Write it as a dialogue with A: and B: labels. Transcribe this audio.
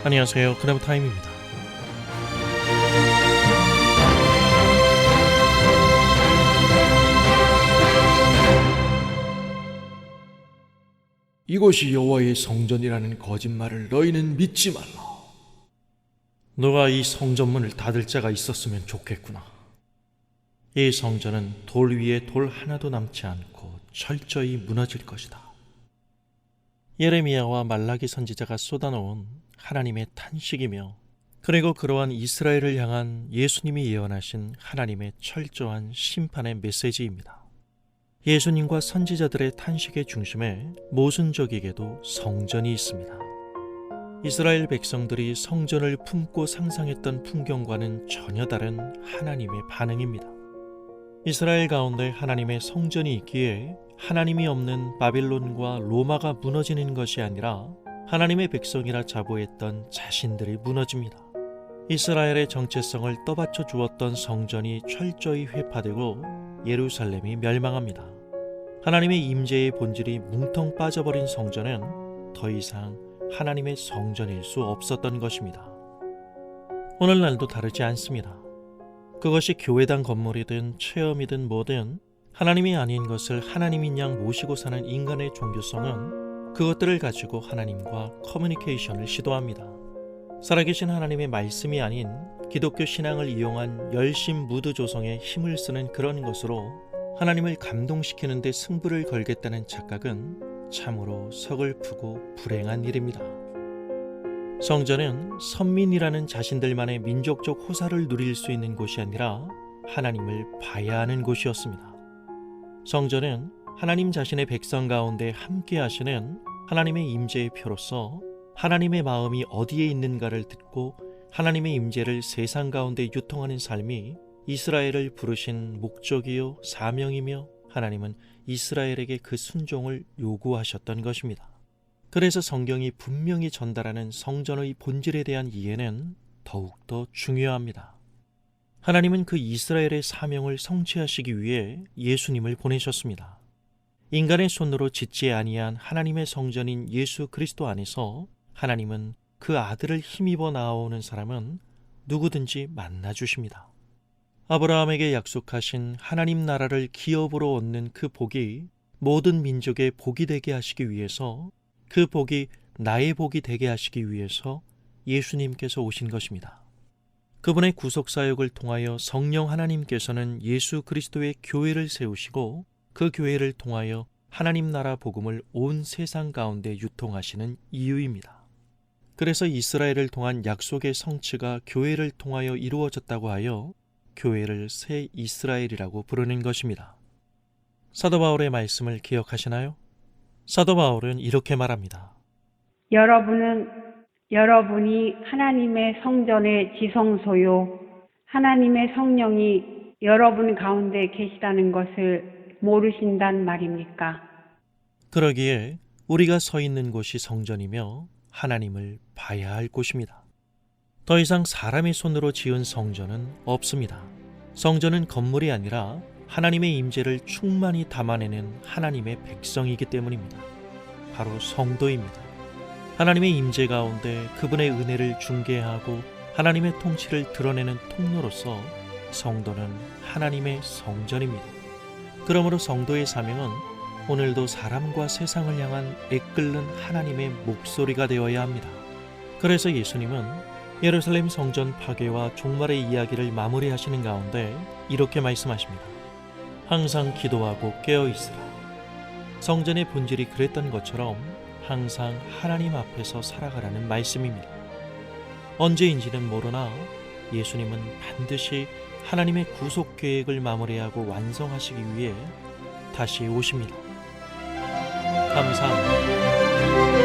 A: 안녕하세요. 그나무타임입니다.
B: 이곳이 여호와의 성전이라는 거짓말을 너희는 믿지 말라.
A: 누가 이 성전문을 닫을 자가 있었으면 좋겠구나. 이 성전은 돌 위에 돌 하나도 남지 않고 철저히 무너질 것이다. 예레미야와 말라기 선지자가 쏟아놓은 하나님의 탄식이며, 그리고 그러한 이스라엘을 향한 예수님이 예언하신 하나님의 철저한 심판의 메시지입니다. 예수님과 선지자들의 탄식의 중심에 모순적이게도 성전이 있습니다. 이스라엘 백성들이 성전을 품고 상상했던 풍경과는 전혀 다른 하나님의 반응입니다. 이스라엘 가운데 하나님의 성전이 있기에 하나님이 없는 바빌론과 로마가 무너지는 것이 아니라 하나님의 백성이라 자부했던 자신들이 무너집니다. 이스라엘의 정체성을 떠받쳐 주었던 성전이 철저히 회파되고 예루살렘이 멸망합니다. 하나님의 임재의 본질이 뭉텅 빠져버린 성전은 더 이상 하나님의 성전일 수 없었던 것입니다. 오늘날도 다르지 않습니다. 그것이 교회당 건물이든 체험이든 뭐든 하나님이 아닌 것을 하나님인 양 모시고 사는 인간의 종교성은 그것들을 가지고 하나님과 커뮤니케이션을 시도합니다. 살아계신 하나님의 말씀이 아닌 기독교 신앙을 이용한 열심 무드 조성에 힘을 쓰는 그런 것으로 하나님을 감동시키는 데 승부를 걸겠다는 착각은 참으로 서글프고 불행한 일입니다. 성전은 선민이라는 자신들만의 민족적 호사를 누릴 수 있는 곳이 아니라 하나님을 봐야 하는 곳이었습니다. 성전은 하나님 자신의 백성 가운데 함께 하시는 하나님의 임재의 표로서 하나님의 마음이 어디에 있는가를 듣고 하나님의 임재를 세상 가운데 유통하는 삶이 이스라엘을 부르신 목적이요 사명이며, 하나님은 이스라엘에게 그 순종을 요구하셨던 것입니다. 그래서 성경이 분명히 전달하는 성전의 본질에 대한 이해는 더욱더 중요합니다. 하나님은 그 이스라엘의 사명을 성취하시기 위해 예수님을 보내셨습니다. 인간의 손으로 짓지 아니한 하나님의 성전인 예수 그리스도 안에서 하나님은 그 아들을 힘입어 나아오는 사람은 누구든지 만나주십니다. 아브라함에게 약속하신 하나님 나라를 기업으로 얻는 그 복이 모든 민족의 복이 되게 하시기 위해서, 그 복이 나의 복이 되게 하시기 위해서 예수님께서 오신 것입니다. 그분의 구속사역을 통하여 성령 하나님께서는 예수 그리스도의 교회를 세우시고 그 교회를 통하여 하나님 나라 복음을 온 세상 가운데 유통하시는 이유입니다. 그래서 이스라엘을 통한 약속의 성취가 교회를 통하여 이루어졌다고 하여 교회를 새 이스라엘이라고 부르는 것입니다. 사도 바울의 말씀을 기억하시나요? 사도 바울은 이렇게 말합니다.
C: 여러분이 하나님의 성전의 지성소요, 하나님의 성령이 여러분 가운데 계시다는 것을 모르신단 말입니까?
A: 그러기에 우리가 서 있는 곳이 성전이며 하나님을 봐야 할 곳입니다. 더 이상 사람의 손으로 지은 성전은 없습니다. 성전은 건물이 아니라 하나님의 임재를 충만히 담아내는 하나님의 백성이기 때문입니다. 바로 성도입니다. 하나님의 임재 가운데 그분의 은혜를 중개하고 하나님의 통치를 드러내는 통로로서 성도는 하나님의 성전입니다. 그러므로 성도의 사명은 오늘도 사람과 세상을 향한 애끓는 하나님의 목소리가 되어야 합니다. 그래서 예수님은 예루살렘 성전 파괴와 종말의 이야기를 마무리하시는 가운데 이렇게 말씀하십니다. 항상 기도하고 깨어있으라. 성전의 본질이 그랬던 것처럼 항상 하나님 앞에서 살아가라는 말씀입니다. 언제인지는 모르나 예수님은 반드시 하나님의 구속 계획을 마무리하고 완성하시기 위해 다시 오십니다. 감사합니다.